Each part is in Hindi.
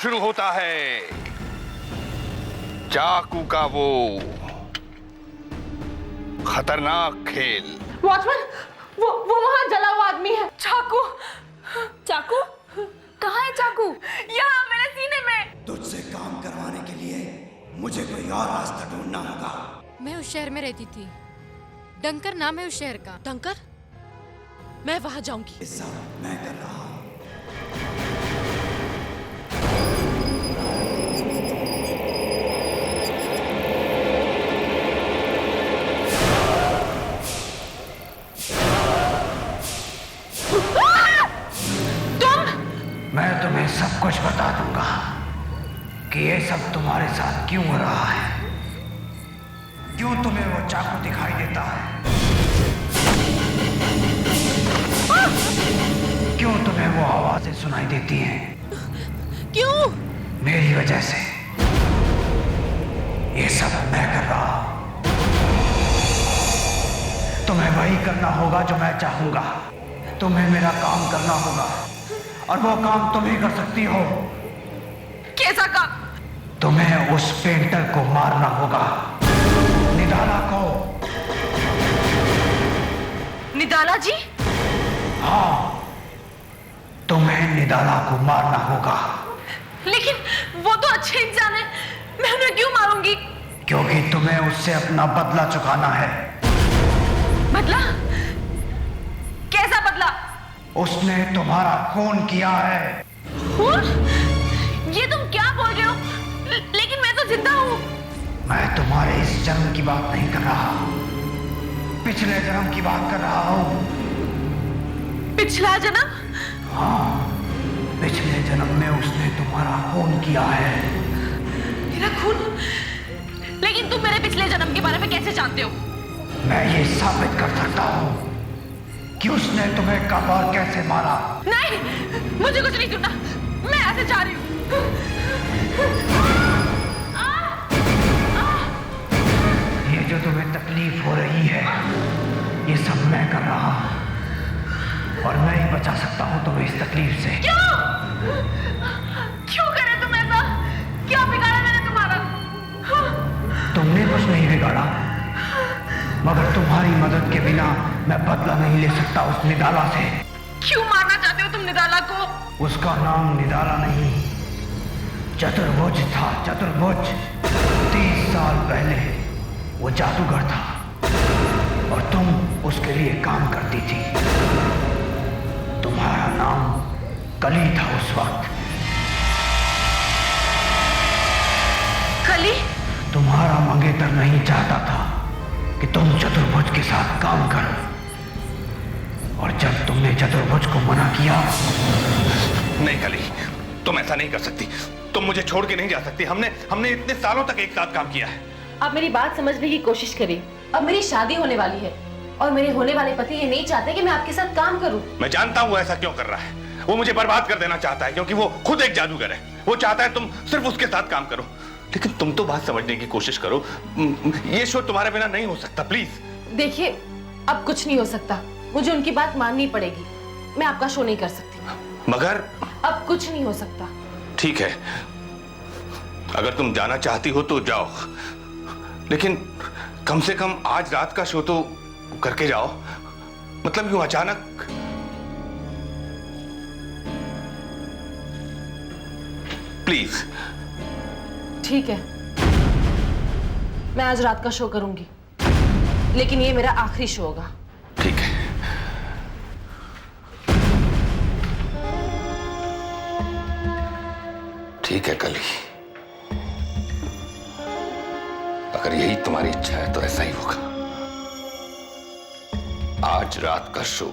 शुरू होता है चाकू का वो खतरनाक खेल। वॉचमैन, वो वहां जला हुआ आदमी है। चाकू। चाकू? कहाँ है चाकू? यहाँ मेरे सीने में। तुझसे काम करवाने के लिए मुझे कोई और रास्ता ढूंढना होगा। मैं उस शहर में रहती थी, डंकर नाम है उस शहर का। डंकर? मैं वहां जाऊंगी। ये सब मैं कर रहा हूँ। मैं तुम्हें सब कुछ बता दूंगा कि ये सब तुम्हारे साथ क्यों हो रहा है, क्यों तुम्हें वो चाकू दिखाई देता है, क्यों तुम्हें वो आवाजें सुनाई देती हैं। क्यों? मेरी वजह से। ये सब मैं कर रहा हूं। तुम्हें वही करना होगा जो मैं चाहूंगा। तुम्हें मेरा काम करना होगा और वो काम तुम ही कर सकती हो। कैसा काम? तुम्हें उस पेंटर को मारना होगा, निदाला को। निदाला जी? हाँ, तुम्हें निदाला को मारना होगा। लेकिन वो तो अच्छे इंसान है, मैं उन्हें क्यों मारूंगी? क्योंकि तुम्हें उससे अपना बदला चुकाना है। बदला? कैसा बदला? उसने तुम्हारा खून किया है। खून? ये तुम क्या बोल रहे हो? लेकिन मैं तो जिंदा हूँ। मैं तुम्हारे इस जन्म की बात नहीं कर रहा, पिछले जन्म की बात कर रहा हूँ। पिछला जन्म? हाँ, पिछले जन्म में उसने तुम्हारा खून किया है। मेरा खून? लेकिन तुम मेरे पिछले जन्म के बारे में कैसे जानते हो? मैं ये साबित कर सकता हूँ कि उसने तुम्हें कब और कैसे मारा। नहीं, मुझे कुछ नहीं सुनना। मैं ऐसे जा रही हूँ। ये जो तुम्हें तकलीफ हो रही है, ये सब मैं कर रहा हूँ और मैं ही बचा सकता हूँ तुम्हें इस तकलीफ से। क्यों? क्यों करे तुम ऐसा? क्या बिगाड़ा मैंने तुम्हारा? तुमने कुछ नहीं बिगाड़ा, मगर तुम्हारी मदद के बिना मैं बदला नहीं ले सकता उस निदाला से। क्यों मारना चाहते हो तुम निदाला को? उसका नाम निदाला नहीं, चतुर्भुज था। चतुर्भुज 30 साल पहले वो जादूगर था और तुम उसके लिए काम करती थी। तुम्हारा नाम कली था उस वक्त। कली? तुम्हारा मंगेतर नहीं चाहता था कि तुम चतुर्भुज के साथ काम करो, और जब तुमने चतुर्भुज को मना किया। नहीं कली, तुम ऐसा नहीं कर सकती। तुम मुझे छोड़ के नहीं जा सकती। हमने इतने सालों तक एक साथ काम किया है। आप मेरी बात समझने की कोशिश करिए। अब मेरी शादी होने वाली है और मेरे होने वाले पति ये नहीं चाहते कि मैं आपके साथ काम करूं। मैं जानता हूँ ऐसा क्यों कर रहा है। वो मुझे बर्बाद कर देना चाहता है क्योंकि वो खुद एक जादूगर है। वो चाहता है तुम सिर्फ उसके साथ काम करो। लेकिन तुम तो बात समझने की कोशिश करो। ये शो तुम्हारे बिना नहीं हो सकता। प्लीज देखिए, अब कुछ नहीं हो सकता। मुझे उनकी बात माननी पड़ेगी। मैं आपका शो नहीं कर सकती। मगर अब कुछ नहीं हो सकता। ठीक है, अगर तुम जाना चाहती हो तो जाओ, लेकिन कम से कम आज रात का शो तो करके जाओ। मतलब यूं अचानक। प्लीज। ठीक है, मैं आज रात का शो करूंगी, लेकिन ये मेरा आखिरी शो होगा। ठीक है। ठीक है कली, अगर यही तुम्हारी इच्छा है तो ऐसा ही होगा। आज रात का शो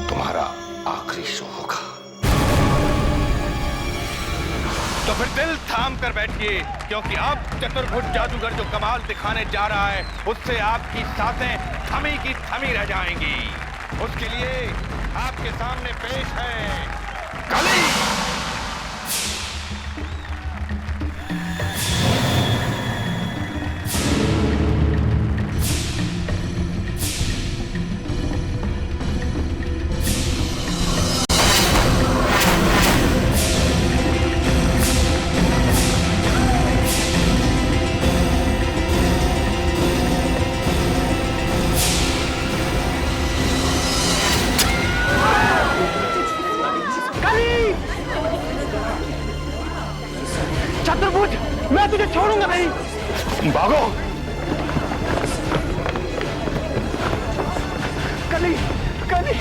तुम्हारा आखिरी शो होगा। तो फिर दिल थाम कर बैठिए, क्योंकि अब चतुर्भुज जादूगर जो कमाल दिखाने जा रहा है उससे आपकी सांसें थमी की थमी रह जाएंगी। उसके लिए आपके सामने पेश है कली। नहीं। भागो। कली, कली,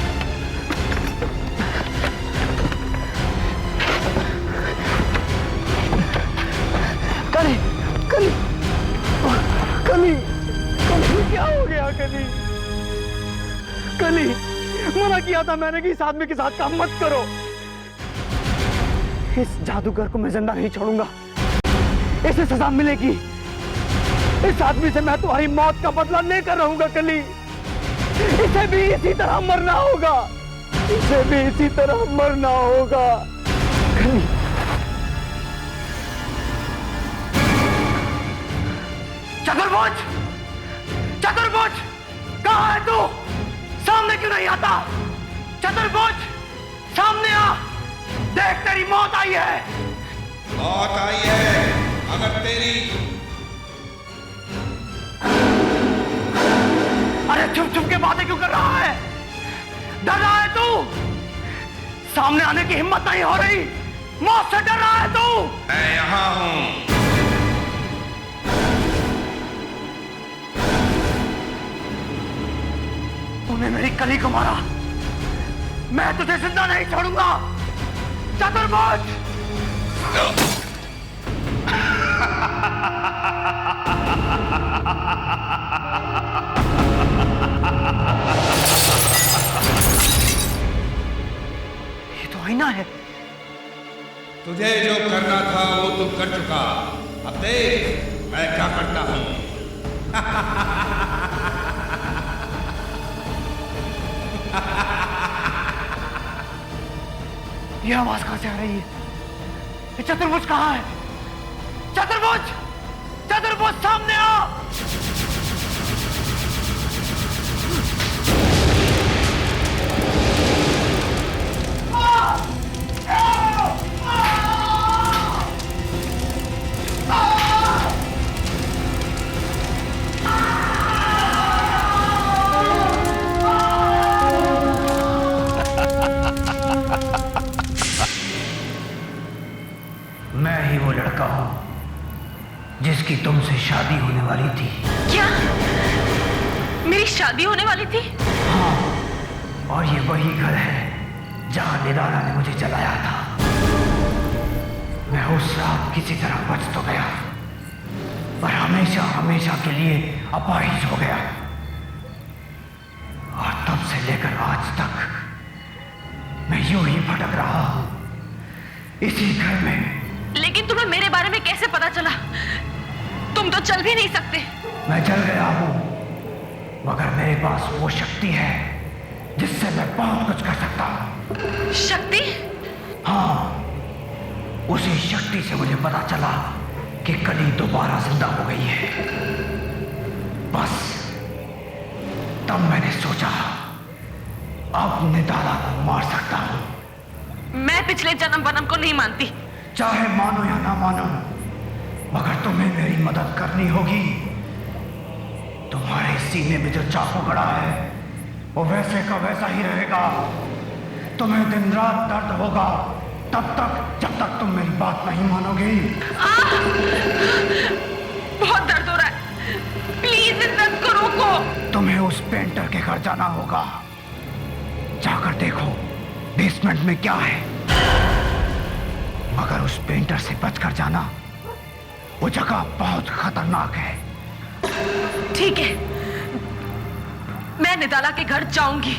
कली, कली, कली, कली, क्या हो गया कली? कली, मना किया था मैंने कि इस आदमी के साथ काम मत करो। इस जादूगर को मैं जिंदा नहीं छोड़ूंगा, इसे सजा मिलेगी। इस आदमी से मैं तुम्हारी मौत का बदला लेकर रहूंगा कली। इसे भी इसी तरह मरना होगा, इसे भी इसी तरह मरना होगा कली। चतुर्भुज, चतुर्भुज, कहाँ है तू? सामने क्यों नहीं आता? चतुर्भुज, सामने आ, देख तेरी मौत आई है। मौत आई है अगर तेरी। अरे चुप चुप के बातें क्यों कर रहा है? डर रहा है तू? सामने आने की हिम्मत नहीं हो रही? मौत से डर रहा है तू? मैं यहां हूं। तूने मेरी कली को मारा, मैं तुझे जिंदा नहीं छोड़ूंगा। चतुर्भुज, ये तो आईना है। तुझे जो करना था वो तू कर चुका, अब देख मैं क्या करता हूं। ये आवाज कहां से आ रही है? ये चतुर्भुज कहां है? चतुर्भुज, चतुर्भुज, सामने आ। मैं ही वो लड़का हूं जिसकी तुमसे शादी होने वाली थी। क्या मेरी शादी होने वाली थी? हाँ, और ये वही घर है जहां निदाना ने मुझे जलाया था। मैं उस रात किसी तरह बच तो गया, पर हमेशा हमेशा के लिए अपाहिज हो गया। और तब से लेकर आज तक मैं यूं ही भटक रहा हूं इसी घर में। लेकिन तुम्हें मेरे बारे में कैसे पता चला? तुम तो चल भी नहीं सकते। मैं चल गया हूं, मगर मेरे पास वो शक्ति है जिससे मैं बहुत कुछ कर सकता हूं। शक्ति? हाँ, उसी शक्ति से मुझे पता चला कि कली दोबारा जिंदा हो गई है। बस तब मैंने सोचा अब निदाला को मार सकता हूं। मैं पिछले जन्म वनम को नहीं मानती। चाहे मानो या ना मानो, मगर तुम्हें मेरी मदद करनी होगी। तुम्हारे सीने में जो चाकू गड़ा है वो वैसे का वैसा ही रहेगा। तुम्हें दिन रात दर्द होगा तब तक जब तक तुम मेरी बात नहीं मानोगी। बहुत दर्द हो रहा है, प्लीज इस दर्द को रोको। तुम्हें उस पेंटर के घर जाना होगा, जाकर देखो बेसमेंट में क्या है। मगर उस पेंटर से बचकर जाना, वो जगह बहुत खतरनाक है। ठीक है, मैं निदाला के घर जाऊंगी।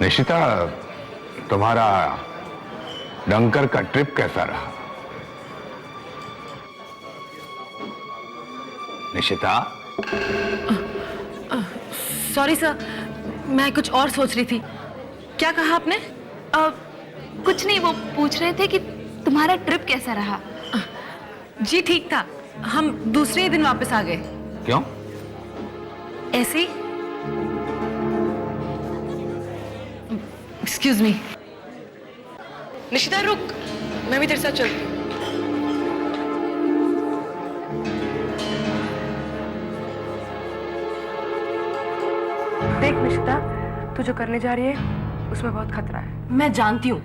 निशिता, तुम्हारा डंकर का ट्रिप कैसा रहा? निशिता? सॉरी सर, मैं कुछ और सोच रही थी। क्या कहा आपने? कुछ नहीं, वो पूछ रहे थे कि तुम्हारा ट्रिप कैसा रहा। जी ठीक था, हम दूसरे ही दिन वापस आ गए। क्यों? ऐसे ही। Excuse me. निशिता रुक, मैं भी तेरे साथ चलती हूँ। देख निशिता, तू जो करने जा रही है उसमें बहुत खतरा है। मैं जानती हूँ,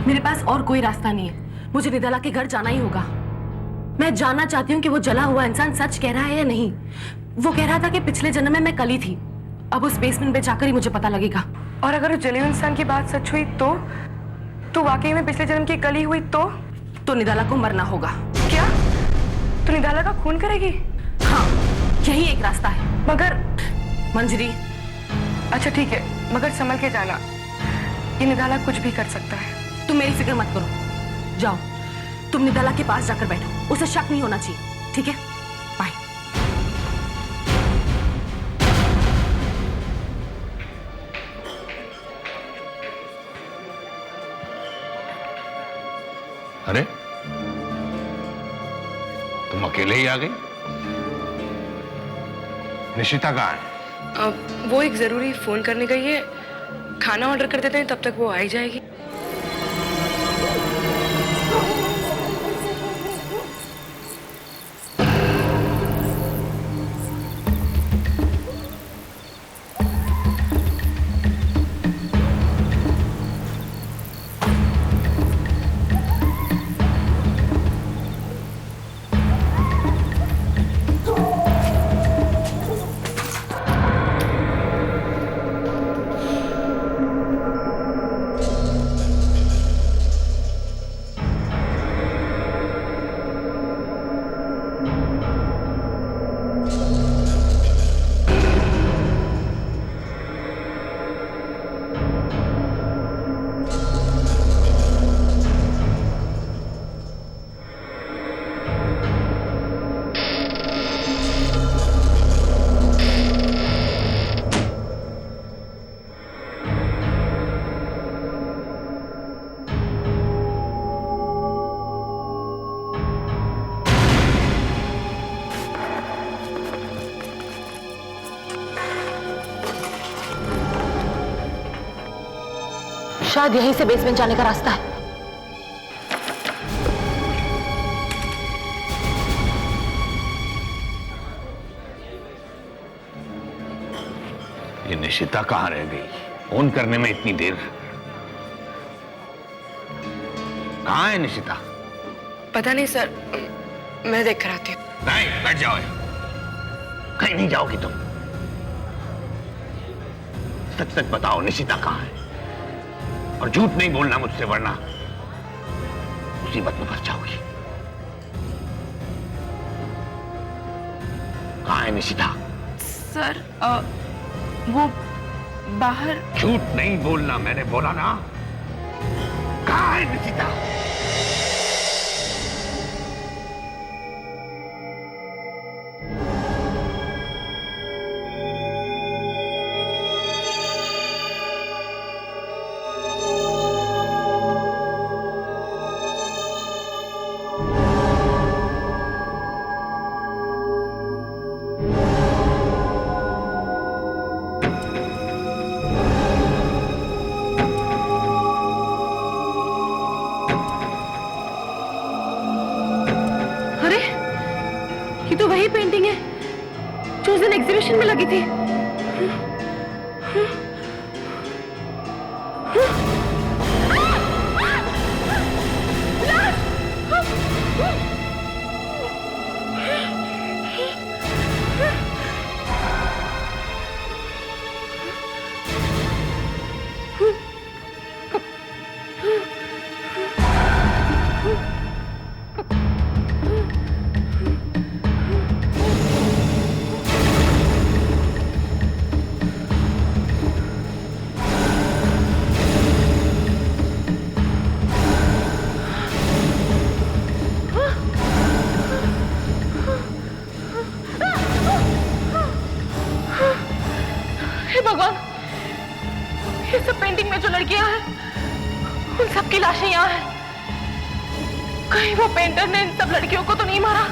मेरे पास और कोई रास्ता नहीं है। मुझे निदाला के घर जाना ही होगा। मैं जानना चाहती हूँ कि वो जला हुआ इंसान सच कह रहा है या नहीं। वो कह रहा था कि पिछले जन्म में मैं कली थी। अब उस बेसमेंट पे जाकर ही मुझे पता लगेगा। और अगर उस जले हुए इंसान की बात सच हुई तो वाकई में पिछले जन्म की कली हुई तो निदाला को मरना होगा। क्या तू निदाला का खून करेगी? हाँ, यही एक रास्ता है। मगर मंजरी, अच्छा ठीक है, मगर संभल के जाना, ये निदाला कुछ भी कर सकता है। तुम मेरी फिक्र मत करो। जाओ, तुम निदाला के पास जाकर बैठो। उसे शक नहीं होना चाहिए, ठीक है? बाय। अरे, तुम अकेले ही आ गई? निशिता कहाँ है? वो एक जरूरी फोन करने गई है। खाना ऑर्डर कर देते हैं, तब तक वो आ ही जाएगी। शायद यहीं से बेसमेंट जाने का रास्ता है। ये निशिता कहाँ रह गई? फोन करने में इतनी देर। कहाँ है निशिता? पता नहीं सर, मैं देख कर आती हूँ। नहीं, बैठ जाओ। कहीं नहीं जाओगी तुम। सच सच बताओ, निशिता कहाँ है? और झूठ नहीं बोलना मुझसे, वरना मुसीबत में फंस जाओगी। कहाँ है निशिता? सर, वो बाहर। झूठ नहीं बोलना, मैंने बोला ना। कहाँ है निशिता? तो वही पेंटिंग है जो उस दिन एग्जीबिशन में लगी थी। लड़कियां हैं, उन सबकी लाशें यहाँ हैं। कहीं वो पेंटर ने इन सब लड़कियों को तो नहीं मारा?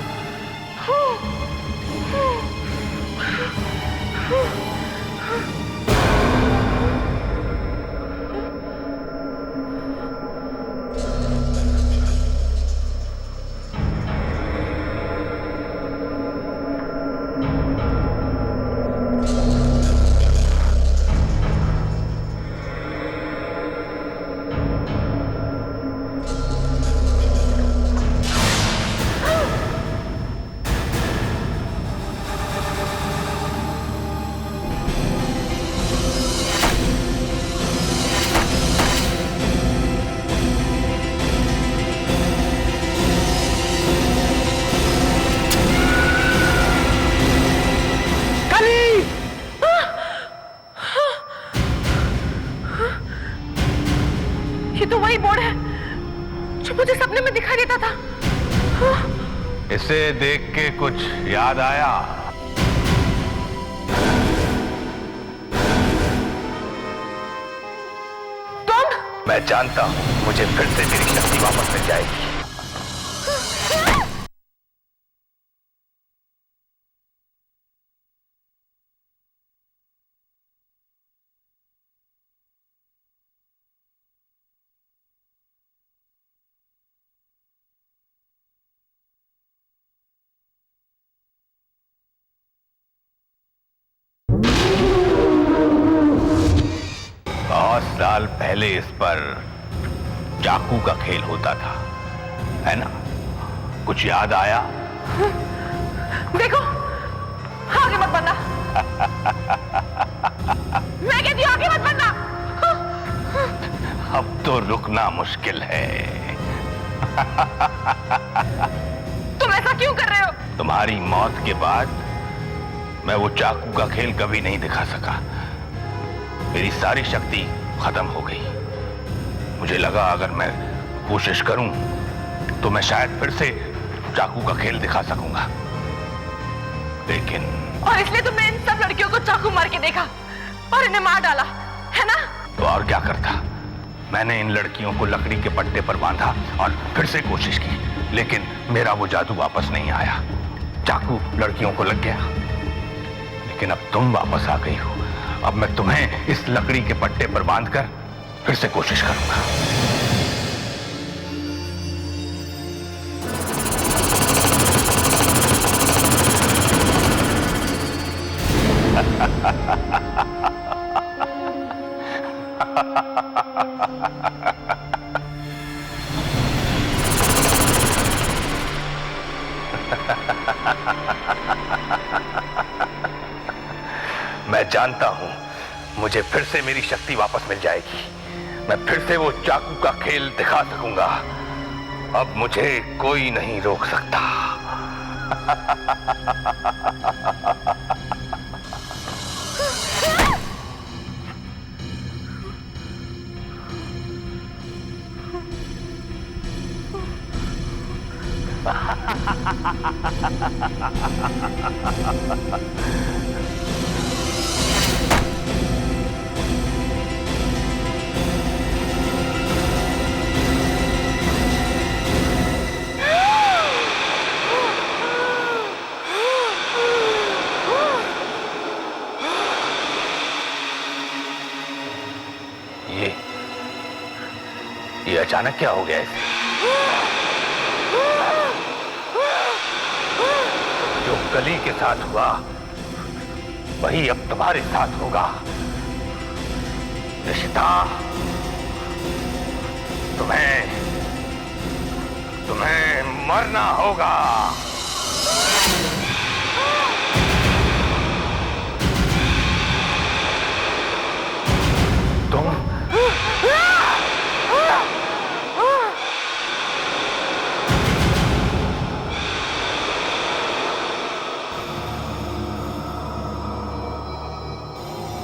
ये तो वही बोर्ड है जो मुझे सपने में दिखाई देता था। इसे देख के कुछ याद आया? तुम? मैं जानता हूं मुझे फिर से मेरी शक्ति वापस मिल जाएगी। बहुत साल पहले इस पर चाकू का खेल होता था, है ना? कुछ याद आया? देखो, आगे मत बढ़ना। मैं कहती हूं आगे मत बढ़ना। अब तो रुकना मुश्किल है। तुम ऐसा क्यों कर रहे हो? तुम्हारी मौत के बाद मैं वो चाकू का खेल कभी नहीं दिखा सका। मेरी सारी शक्ति खत्म हो गई। मुझे लगा अगर मैं कोशिश करूं तो मैं शायद फिर से चाकू का खेल दिखा सकूंगा, लेकिन और इसलिए तुमने इन सब लड़कियों को चाकू मार के देखा और इन्हें मार डाला, है ना? तो और क्या करता? मैंने इन लड़कियों को लकड़ी के पट्टे पर बांधा और फिर से कोशिश की, लेकिन मेरा वो जादू वापस नहीं आया। चाकू लड़कियों को लग गया, लेकिन अब तुम वापस आ गई हो। अब मैं तुम्हें इस लकड़ी के पट्टे पर बांधकर फिर से कोशिश करूंगा। मैं जानता हूं मुझे फिर से मेरी शक्ति वापस मिल जाएगी। मैं फिर से वो चाकू का खेल दिखा सकूंगा। अब मुझे कोई नहीं रोक सकता। ये अचानक क्या हो गया इसे? जो कली के साथ हुआ वही अब तुम्हारे साथ होगा। निशिता, तुम्हें मरना होगा।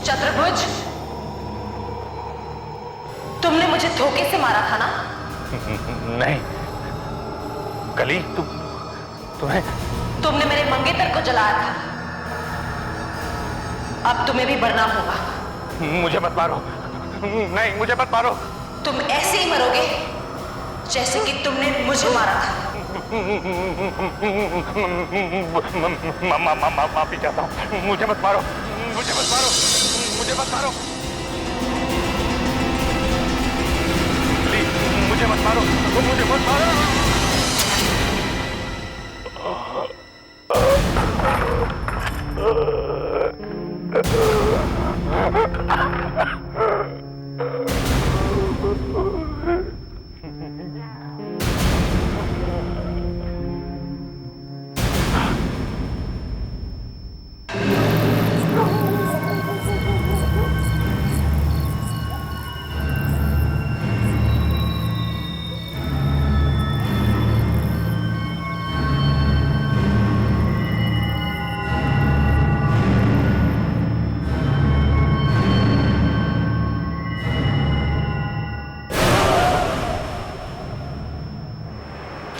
चतुर्भुज, तुमने मुझे धोखे से मारा था ना? नहीं कली, तुमने मेरे मंगेतर को जलाया था। अब तुम्हें भी मरना होगा। मुझे मत मारो, नहीं, मुझे मत मारो। तुम ऐसे ही मरोगे जैसे कि तुमने मुझे मारा था। माफी चाहता हूँ, मुझे मत मारो, मुझे मत मारो, मुझे मत मारो, प्लीज मुझे मत मारो, मुझे मत मारो।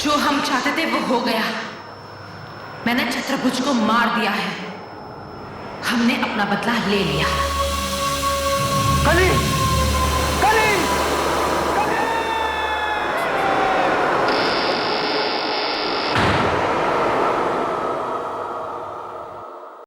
जो हम चाहते थे वो हो गया। मैंने छत्रभुज को मार दिया है। हमने अपना बदला ले लिया। कली!